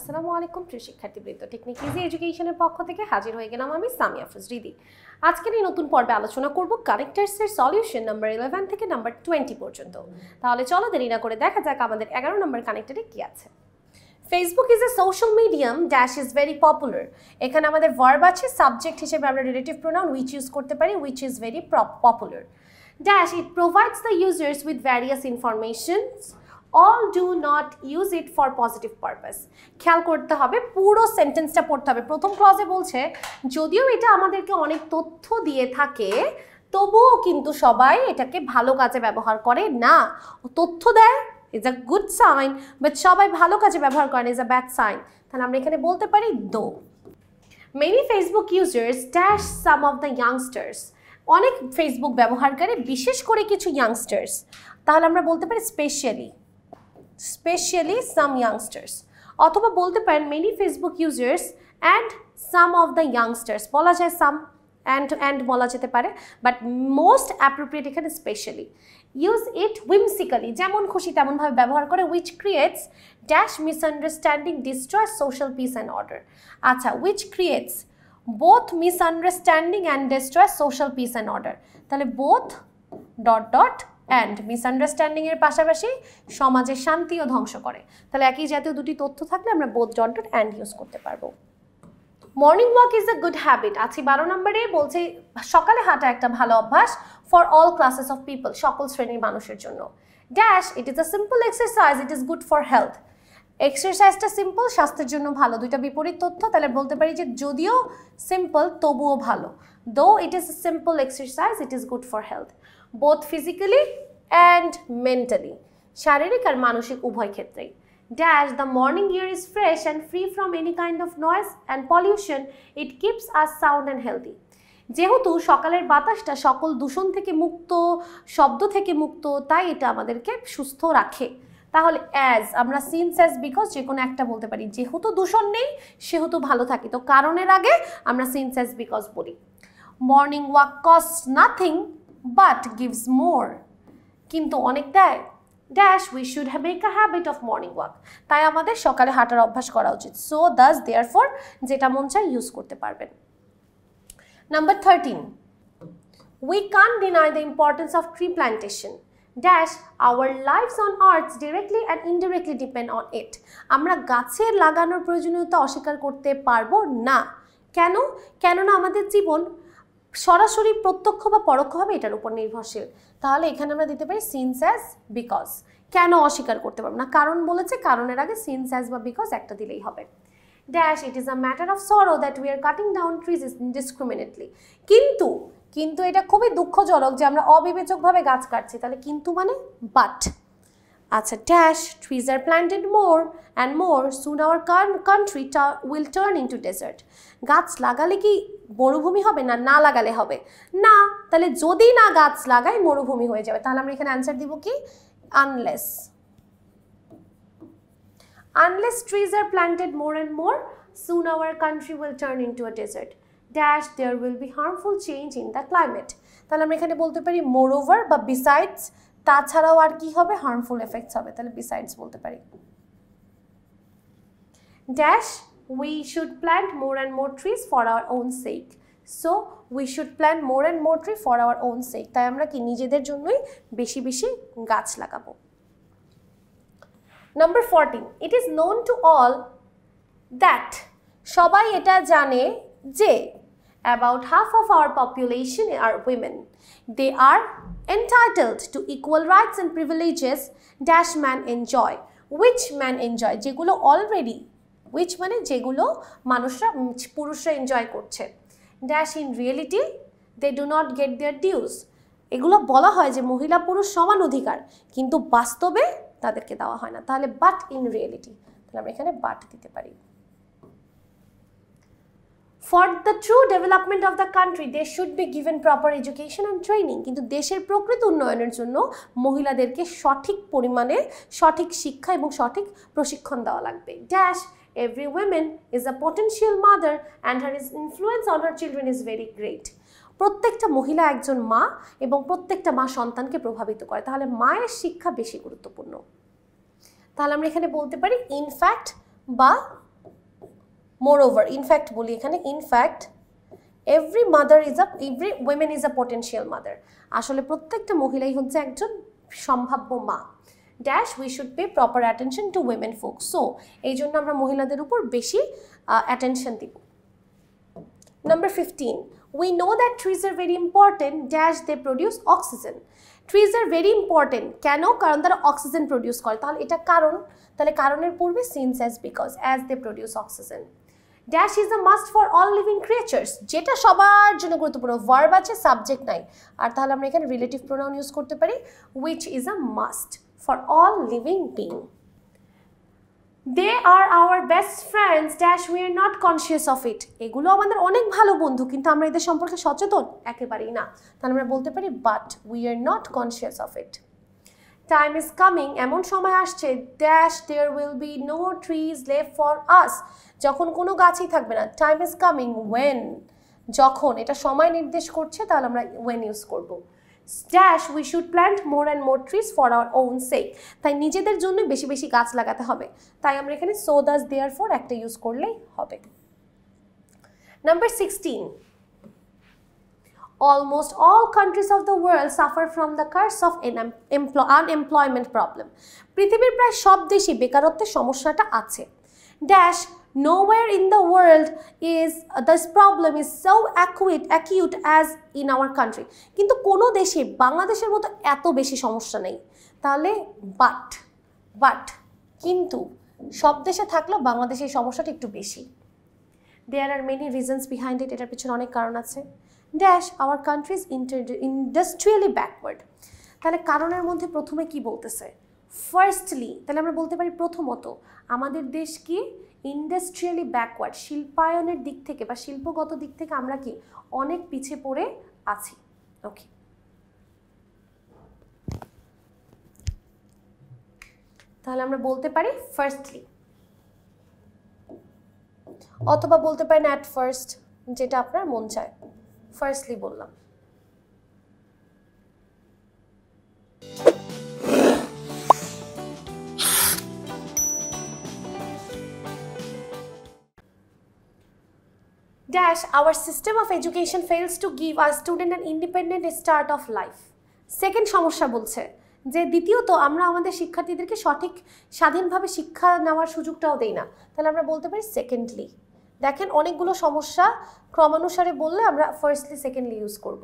আসসালামু আলাইকুম প্রিয় শিক্ষার্থীবৃন্দ, টেকনিক ইজি এডুকেশনের পক্ষ থেকে হাজির হয়ে গেলাম আমি সামিয়া ফজরিদি। আজকের এই নতুন পর্বে আলোচনা করব কানেক্টার্সের সলিউশন নাম্বার 11 থেকে নাম্বার 20 পর্যন্ত। তাহলে চলো দেরি না করে দেখা যাক আমাদের 11 নম্বর কানেক্টরে কি আছে। Facebook is a social medium dash is very popular. এখানে আমাদের ভার্ব আছে, সাবজেক্ট হিসেবে আমরা রিলেটিভ প্রোনাউন উইচ ইউজ করতে পারি, which is very popular. Dash it provides the users with various informations, all do not use it for positive purpose। খেয়াল করতে হবে, পুরো সেন্টেন্সটা পড়তে হবে। প্রথম ক্লজে বলছে যদিও এটা আমাদেরকে অনেক তথ্য দিয়ে থাকে তবুও কিন্তু সবাই এটাকে ভালো কাজে ব্যবহার করে না। তথ্য দেয় is a good sign, but সবাই ভালো কাজে ব্যবহার করে ইজ আ ব্যাড সাইন। তাহলে আমরা এখানে বলতে পারি দো many Facebook users dash some of the youngsters. অনেক ফেসবুক ব্যবহারকারী, বিশেষ করে কিছু ইয়াংস্টার্স। তাহলে আমরা বলতে পারি স্পেশালি সাম ইয়াংস্টার্স, অথবা বলতে পারেন many Facebook users and some of the youngsters. বলা যায় সাম অ্যান্ড বলা যেতে পারে, বাট মোস্ট অ্যাপ্রোপ্রিয়েট এখানে স্পেশালি। ইউজ ইট উইমসিক্যালি, যেমন খুশি তেমনভাবে ব্যবহার করে, which creates dash misunderstanding, destroy social peace and order. আচ্ছা, which creates both misunderstanding and destroy social peace and order. তাহলে বোথ ডট অ্যান্ড মিসআন্ডারস্ট্যান্ডিংয়ের পাশাপাশি সমাজের শান্তিও ধ্বংস করে। তাহলে একই জাতীয় দুটি তথ্য থাকলে আমরা বোথ ডট অ্যান্ড ইউজ করতে পারবো। Morning walk is a good habit. আছে 12 নম্বরে বলছে সকালে হাঁটা একটা ভালো অভ্যাস for all classes of people, সকল শ্রেণীর মানুষের জন্য। Dash it is a simple exercise, it is good for health. এক্সারসাইজটা সিম্পল, স্বাস্থ্যের জন্য ভালো। দুইটা বিপরীত তথ্য, তাহলে বলতে পারি যে যদিও সিম্পল তবুও ভালো। দো it is a simple exercise, it is good for health. Both physically and mentally, শারীরিক আর মানসিক উভয় ক্ষেত্রেই। Dash the morning air is fresh and free from any kind of noise and pollution, it keeps us sound and healthy। যেহেতু সকালের বাতাসটা সকল দূষণ থেকে মুক্ত, শব্দ থেকে মুক্ত, তাই এটা আমাদেরকে সুস্থ রাখে। তাহলে অ্যাজ আমরা সিন্স অ্যাজ বিকজ যে কোনো একটা বলতে পারি। যেহেতু দূষণ নেই সেহেতু ভালো থাকি, তো কারণের আগে আমরা সিন্স অ্যাজ বিকজ বলি। Morning walk cost nothing but gives মোর, কিন্তু অনেক দেয়। Dash we should make a habit of morning walk, তাই আমাদের সকালে হাঁটার অভ্যাস করা উচিত। সো দাস দেয়ারফর, যেটা মন চায় ইউজ করতে পারবেন। Number 13, we can't deny the importance of tree plantation. Dash our lifes on earth directly and indirectly depend on it. আমরা গাছের লাগানোর প্রয়োজনীয়তা অস্বীকার করতে পারবো না। কেননা আমাদের জীবন সরাসরি প্রত্যক্ষ বা পরোক্ষভাবে এটার উপর নির্ভরশীল। তাহলে এখানে আমরা দিতে পারি সিন্স অ্যাজ বিকজ। কেন অস্বীকার করতে পারবো না, কারণ বলেছে, কারণের আগে সিন্স অ্যাজ বা বিকজ একটা দিলেই হবে। Dash it is a matter of sorrow that we are cutting down trees indiscriminately. কিন্তু এটা খুবই দুঃখজনক যে আমরা অবিবেচকভাবে গাছ কাটছি। তাহলে কিন্তু মানে বাট। আচ্ছা, dash trees are planted more and more soon our country will turn into desert. গাছ লাগালে কি মরুভূমি হবে, না লাগালে হবে না। তাহলে যদি না গাছ লাগাই মরুভূমি হয়ে যাবে। তাহলে আমরা এখানে অ্যান্সার দিব কি unless trees are planted more and more soon our country will turn into a desert. Dash there will be harmful change in the climate. তাহলে আমরা এখানে বলতে পারি মোর ওভার বা বিসাইডস, তাছাড়াও আর কি হবে, হার্মফুল এফেক্টস হবে। তাহলে বিসাইডস বলতে পারি। Dash we should plant more and more trees for our own sake, so we should plant more and more tree for our own sake। তাই আমরা কি নিজেদের জন্যই বেশি বেশি গাছ লাগাবো। Number 14, it is known to all that, সবাই এটা জানে যে about half of our population are women, they are entitled to equal rights and privileges dash man enjoy, which man enjoy, যেগুলো অলরেডি, which মানে যেগুলো পুরুষরা এনজয় করছে। Dash in reality they do not get their dues, এগুলো বলা হয় যে মহিলা পুরুষ সমান অধিকার, কিন্তু বাস্তবে তাদেরকে দেওয়া হয় না। তাহলে বাট ইন রিয়েলিটি, তাহলে আমরা এখানে বাট দিতে পারি। For the true development of the country they should be given proper education and training, কিন্তু দেশের প্রকৃত উন্নয়নের জন্য মহিলাদেরকে সঠিক পরিমাণে সঠিক শিক্ষা এবং সঠিক প্রশিক্ষণ দেওয়া লাগবে। Dash every woman is a potential mother and her influence on her children is very great। প্রত্যেকটা মহিলা একজন মা এবং প্রত্যেকটা মা সন্তানকে প্রভাবিত করে। তাহলে মায়ের শিক্ষা বেশি গুরুত্বপূর্ণ। তাহলে আমরা এখানে বলতে পারি ইনফ্যাক্ট বা moreover ইনফ্যাক্ট বলি এখানে in fact every women is a potential mother আসলে প্রত্যেকটা মহিলাই হচ্ছে একজন সম্ভাব্য মা dash we should pay proper attention to women folk so এই জন্য আমরা মহিলাদের উপর বেশি attention দিব Number 15 we know that trees are very important dash they produce oxygen trees are very important কেন কারণ তারা অক্সিজেন প্রোডিউস করে তাহলে এটা কারণ তাহলে কারণের পূর্বে since as because as they produce oxygen dash is a must for all living creatures যেটা সবার জন্য গুরুত্বপূর্ণ verb আছে সাবজেক্ট নাই আর তাহলে আমরা এখানে রিলেটিভ প্রোনাউন ইউজ করতে পারি which is a must for all living being they are our best friends dash we are not conscious of it এগুলো আমাদের অনেক ভালো বন্ধু কিন্তু আমরা এদের সম্পর্কে সচেতন একেবারেই না তাহলে আমরা বলতে পারি but we are not conscious of it time is coming এমন সময় আসছে dash there will be no trees left for us যখন কোনো গাছই থাকবে না time is coming when যখন এটা সময় নির্দেশ করছে তাহলে আমরা when ইউজ করব dash we should plant more and more trees for our own sake তাই নিজেদের জন্য বেশি বেশি গাছ লাগাতে হবে তাই আমরা এখানে so thus therefore একটা ইউজ করলেই হবে Number 16 Almost all countries of the world suffer from the curse of unemployment problem পৃথিবীর প্রায় সব দেশই বেকারত্বের সমস্যাটা আছে dash nowhere in the world is this problem is so acute as in our country কিন্তু কোনো দেশে বাংলাদেশের মতো এত বেশি সমস্যা নেই তাহলে but কিন্তু সব দেশে থাকলেও বাংলাদেশে এই সমস্যাটা একটু বেশি there are many reasons behind it এটার পিছনে অনেক কারণ আছে dash our country is industrially backward তাহলে কারণের মধ্যে প্রথমে কি বলতেছে ফার্স্টলি তাহলে আমরা বলতে পারি প্রথমত আমাদের দেশ কি ইন্ডাস্ট্রিয়ালি ব্যাকওয়ার্ড শিল্পায়নের দিক থেকে বা শিল্পগত দিক থেকে আমরা কি অনেক পিছিয়ে পড়ে আছি ওকে তাহলে আমরা বলতে পারি ফার্স্টলি অথবা বলতে পারেন অ্যাট ফার্স্ট যেটা আপনার মন চায় ফার্স্টলি বললাম dash our system of education fails to give our student an independent start of life second সমস্যা বলছে যে দ্বিতীয়ত আমরা আমাদের শিক্ষার্থীদেরকে সঠিক স্বাধীনভাবে শিক্ষা নেওয়ার সুযোগটাও দেই না তাহলে আমরা বলতে পারি সেকেন্ডলি দেখেন অনেকগুলো সমস্যা ক্রমানুসারে বললে আমরা ফার্স্টলি সেকেন্ডলি ইউজ করব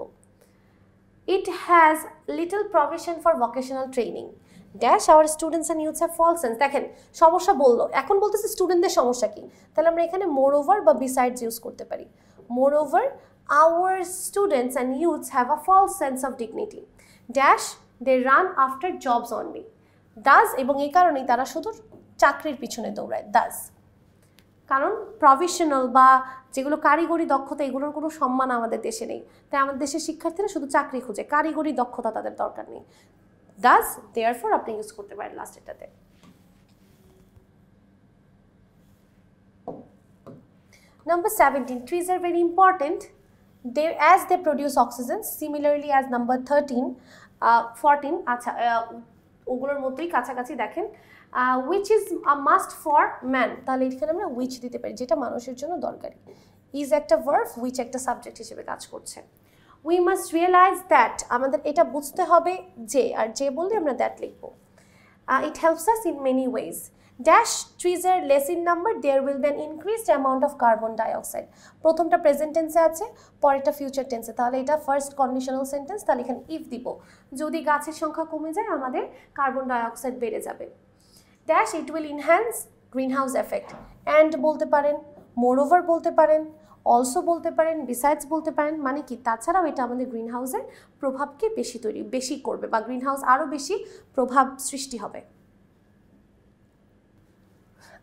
it has little provision for vocational training dash our students and youths have false sense দেখেন সমস্যা বললো এখন বলতেছে স্টুডেন্টদের সমস্যা কি তাহলে আমরা এখানে moreover বা besides ইউজ করতে পারি moreover our students and youths have a false sense of dignity dash they run after jobs only thus এবং এই কারণেই তারা শুধু চাকরির পিছনে দৌড়ায় thus কারণ প্রফেশনাল বা যেগুলো কারিগরি দক্ষতা এগুলোর কোনো সম্মান আমাদের দেশে নেই তাই আমাদের দেশের শিক্ষার্থীরা শুধু চাকরি খোঁজে কারিগরি দক্ষতা তাদের দরকার নেই thus therefore আপনি ইউজ করতে পারেন লাস্ট এটাতে Number 17 trees are very important as they produce oxygen similarly as number 14 আচ্ছা ওগুলোর মতোই কাছাকাছি দেখেন which is a must for man তাহলে এখানে আমরা which দিতে পারি যেটা মানুষের জন্য দরকারি is একটা verb which একটা সাবজেক্ট হিসেবে কাজ করছে we must realize that আমাদের এটা বুঝতে হবে যে আর যে বললে আমরা that লিখব it helps us in many ways dash trees are less in number there will be an increased amount of carbon dioxide প্রথমটা প্রেজেন্ট টেন্সে আছে পরেরটা ফিউচার টেন্সে তাহলে এটা ফার্স্ট কন্ডিশনাল সেন্টেন্স তাহলে এখানে if দিব যদি গাছের সংখ্যা কমে যায় আমাদের কার্বন ডাই অক্সাইড বেড়ে যাবে dash it will enhance greenhouse effect and বলতে পারেন moreover বলতে পারেন also বলতে পারেন besides বলতে পারেন মানে কি তাছাড়াও এটা আমাদের গ্রিন হাউসের প্রভাবকে বেশি করবে বা গ্রিন হাউস আরো বেশি প্রভাব সৃষ্টি হবে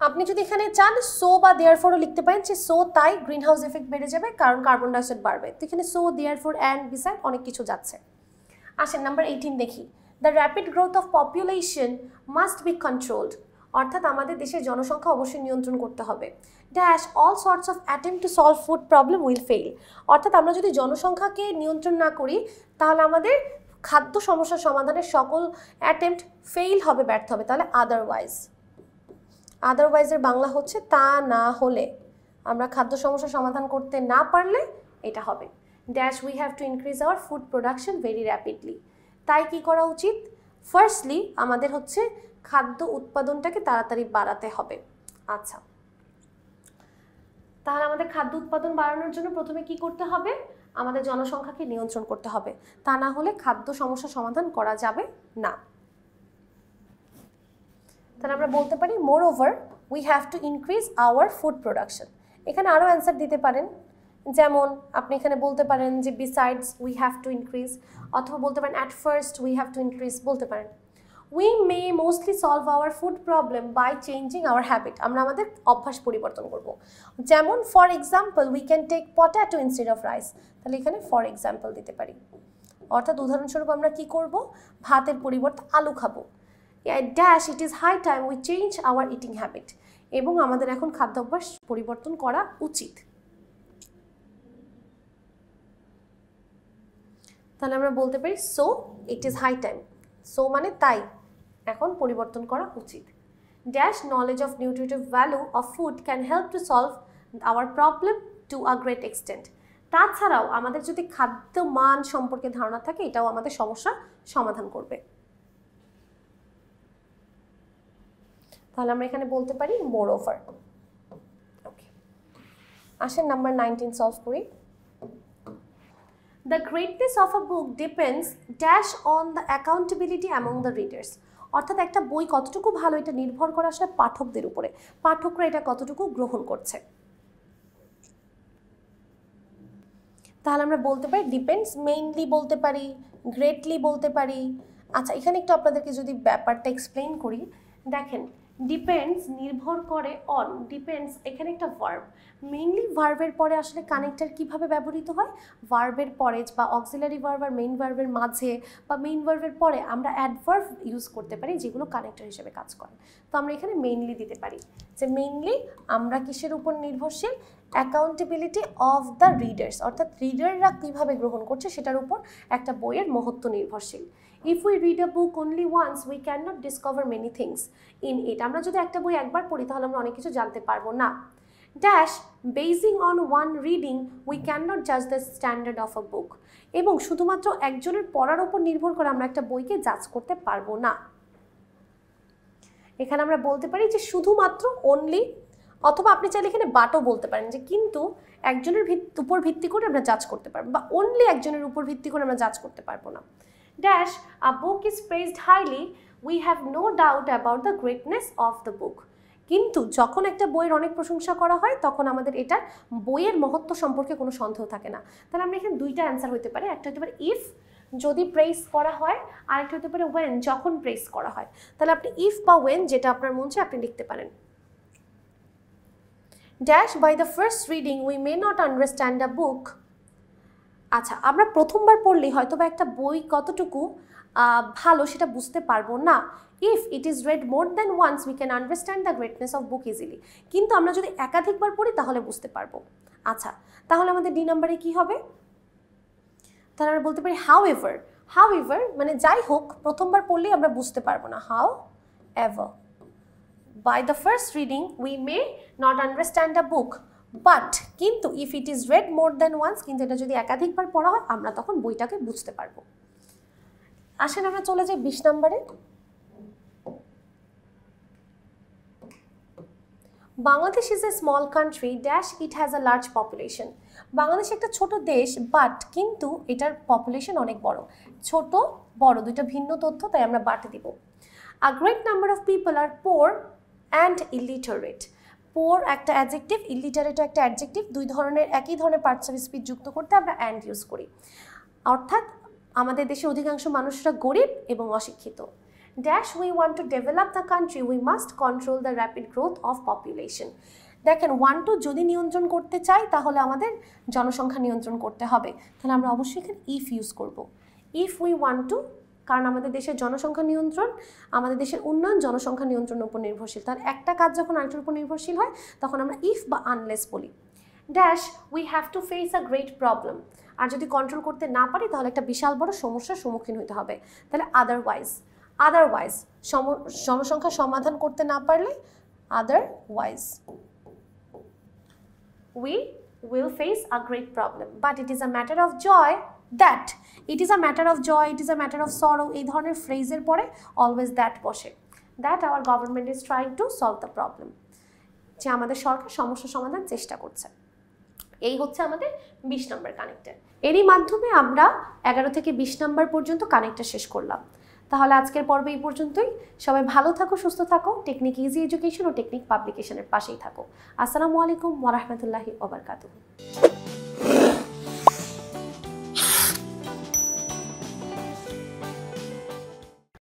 আপনি যদি এখানে চান সো বা দেয়ারফরও লিখতে পারেন যে সো তাই গ্রিন হাউস এফেক্ট বেড়ে যাবে কারণ কার্বন ডাই অক্সাইড বাড়বে তো এখানে সো দেয়ারফর অ্যান্ড বিসাইড অনেক কিছু যাচ্ছে আসেন নাম্বার 18 দেখি the rapid growth of population must be controlled অর্থাৎ আমাদের দেশের জনসংখ্যা অবশ্যই নিয়ন্ত্রণ করতে হবে dash all sorts of attempt to solve food problem will fail অর্থাৎ আমরা যদি জনসংখ্যাকে নিয়ন্ত্রণ না করি তাহলে আমাদের খাদ্য সমস্যার সমাধানের সকল অ্যাটেম্প্ট ফেইল হবে ব্যর্থ হবে তাহলে আদারওয়াইজের বাংলা হচ্ছে তা না হলে আমরা খাদ্য সমস্যা সমাধান করতে না পারলে এটা হবে dash we have to increase our food production very rapidly. তাই কি করা উচিত? ফার্স্টলি আমাদের হচ্ছে খাদ্য উৎপাদনটাকে তাড়াতাড়ি বাড়াতে হবে। আচ্ছা, তাহলে আমাদের খাদ্য উৎপাদন বাড়ানোর জন্য প্রথমে কি করতে হবে? আমাদের জনসংখ্যাকে নিয়ন্ত্রণ করতে হবে, তা না হলে খাদ্য সমস্যা সমাধান করা যাবে না। তাহলে আমরা বলতে পারি মোর over we have to increase our food production. এখানে আরও অ্যান্সার দিতে পারেন, যেমন আপনি এখানে বলতে পারেন যে besides we have to increase, অথবা বলতে পারেন at first we have to increase বলতে পারেন। We may mostly solve our food problem by changing our habit. আমরা আমাদের অভ্যাস পরিবর্তন করব, যেমন for example we can take potato instead of rice. তাহলে এখানে ফর এক্সাম্পল দিতে পারি, অর্থাৎ উদাহরণস্বরূপ আমরা কি করব? ভাতের পরিবর্তে আলু খাবো। Dash it is high time we change our eating habit. এবং আমাদের এখন খাদ্যাভ্যাস পরিবর্তন করা উচিত। তাহলে আমরা বলতে পারি so it is high time, so মানে তাই এখন পরিবর্তন করা উচিত। Dash knowledge of nutritive value of food can help to solve our problem to a great extent. তাছাড়াও আমাদের যদি খাদ্য মান সম্পর্কে ধারণা থাকে, এটাও আমাদের সমস্যা সমাধান করবে। তাহলে আমরা এখানে বলতে পারি মোর ওভার। ওকে, আসেন নাম্বার 19 সলভ করি। The greatness of a book depends dash on the accountability among the readers. অর্থাৎ একটা বই কতটুকু ভালো এটা নির্ভর করে আসলে পাঠকদের উপরে, পাঠকরা এটা কতটুকু গ্রহণ করছে। তাহলে আমরা বলতে পারি ডিপেন্ডস, মেইনলি বলতে পারি, গ্রেটলি বলতে পারি। আচ্ছা, এখানে একটু আপনাদেরকে যদি ব্যাপারটা এক্সপ্লেন করি, দেখেন ডিপেন্ডস নির্ভর করে অন, ডিপেন্ডস এখানে একটা ভার্ব, মেইনলি ভার্বের পরে আসলে কানেক্টর কিভাবে ব্যবহৃত হয়? ভার্বের পরে বা অক্সিলারি ভার্ব আর মেইন ভার্বের মাঝে বা মেইন ভার্বের পরে আমরা অ্যাডভার্ব ইউজ করতে পারি, যেগুলো কানেক্টর হিসেবে কাজ করে। তো আমরা এখানে মেইনলি দিতে পারি যে মেইনলি আমরা কিসের উপর নির্ভরশীল? অ্যাকাউন্টেবিলিটি অফ দ্য রিডার্স, অর্থাৎ রিডাররা কীভাবে গ্রহণ করছে সেটার উপর একটা বইয়ের মহত্ব নির্ভরশীল। If we read a book only once, we cannot discover many things in it. আমরা যদি একটা বই একবার পড়ি তাহলে আমরা অনেক কিছু জানতে পারবো না। Dash, basing on one reading, we cannot judge the standard of a book. এবং শুধুমাত্র একজনের পড়ার উপর নির্ভর করে আমরা একটা বইকে জাজ করতে পারবো না। এখানে আমরা বলতে পারি যে শুধুমাত্র অনলি, অথবা আপনি চাইলে এখানে বাটও বলতে পারেন যে কিন্তু একজনের উপর ভিত্তি করে আমরা জাজ করতে পারবো, বা অনলি একজনের উপর ভিত্তি করে আমরা জাজ করতে পারবো না। Dash, a book is praised highly, we have no doubt about the greatness of the book. কিন্তু যখন একটা বইয়ের অনেক প্রশংসা করা হয় তখন আমাদের এটা বইয়ের মহত্ব সম্পর্কে কোনো সন্দেহ থাকে না। তাহলে আমরা এখানে দুইটা অ্যান্সার হতে পারে, একটা হতে পারে ইফ যদি প্রেস করা হয়, আর একটা হতে পারে ওয়েন যখন প্রেস করা হয়। তাহলে আপনি ইফ বা ওয়েন যেটা আপনার মন চায় আপনি লিখতে পারেন। Dash, by the first reading we may not understand a book. আচ্ছা, আমরা প্রথমবার পড়লেই হয়তো বা একটা বই কতটুকু ভালো সেটা বুঝতে পারবো না। If it is read more than once we can understand the greatness of book easily. কিন্তু আমরা যদি একাধিকবার পড়ি তাহলে বুঝতে পারবো। আচ্ছা, তাহলে আমাদের ডি নাম্বারে কি হবে? তাহলে আমরা বলতে পারি হাউ এভার, হাউ এভার মানে যাই হোক প্রথমবার পড়লেই আমরা বুঝতে পারবো না। How ever, by the first reading we may not understand a book, but কিন্তু if it is read more than once, কিন্তু এটা যদি একাধিকবার পড়া হয় আমরা তখন বইটাকে বুঝতে পারবো। আসেন আমরা চলে যাই 20 নম্বরে। Bangladesh is a small country dash it has a large population. Bangladesh একটা ছোট দেশ বাট কিন্তু এটার পপুলেশন অনেক বড়। ছোট বড় দুইটা ভিন্ন তথ্য, তাই আমরা বাট দিব। A great number of people are poor and illiterate. Poor একটা অ্যাডজেক্টিভ, ইলিটারেটও একটা অ্যাডজেক্টিভ, দুই ধরনের একই ধরনের পার্টস অফ স্পিচ যুক্ত করতে আমরা অ্যান্ড ইউজ করি। অর্থাৎ আমাদের দেশে অধিকাংশ মানুষরা গরিব এবং অশিক্ষিত। Dash we want to develop the country we must control the rapid growth of population. দেখেন ওয়ান্ট টু যদি নিয়ন্ত্রণ করতে চাই তাহলে আমাদের জনসংখ্যা নিয়ন্ত্রণ করতে হবে, তাহলে আমরা অবশ্যই এখানে ইফ ইউজ করব। ইফ উই ওয়ান্ট টু, কারণ আমাদের দেশের জনসংখ্যা নিয়ন্ত্রণ, আমাদের দেশের উন্নয়ন জনসংখ্যা নিয়ন্ত্রণের উপর নির্ভরশীল। তার একটা কাজ যখন আরেকটার উপর নির্ভরশীল হয় তখন আমরা ইফ বা আনলেস বলি। Dash we have to face a great problem, আর যদি কন্ট্রোল করতে না পারি তাহলে একটা বিশাল বড় সমস্যার সম্মুখীন হতে হবে। তাহলে আদারওয়াইজ, আদারওয়াইজ জনসংখ্যা সমাধান করতে না পারলে otherwise. we will face a great problem, but it is a matter of joy that, it is a matter of joy, it is a matter of sorrow, এই ধরনের ফ্রেজের পরে অলওয়েজ দ্যাট বসে, that our government is trying to solve the problem, যে আমাদের সরকার সমস্যা সমাধান চেষ্টা করছে। এই হচ্ছে আমাদের 20 নম্বর কানেক্টর। এরই মাধ্যমে আমরা 11 থেকে 20 নম্বর পর্যন্ত কানেক্টর শেষ করলাম। তাহলে আজকের পর্ব এই পর্যন্তই। সবাই ভালো থাকো, সুস্থ থাকো, টেকনিক ইজি এডুকেশন ও টেকনিক পাবলিকেশনের পাশেই থাকো। আসসালামু আলাইকুম ওয়া রাহমাতুল্লাহি ওয়া বারাকাতুহু।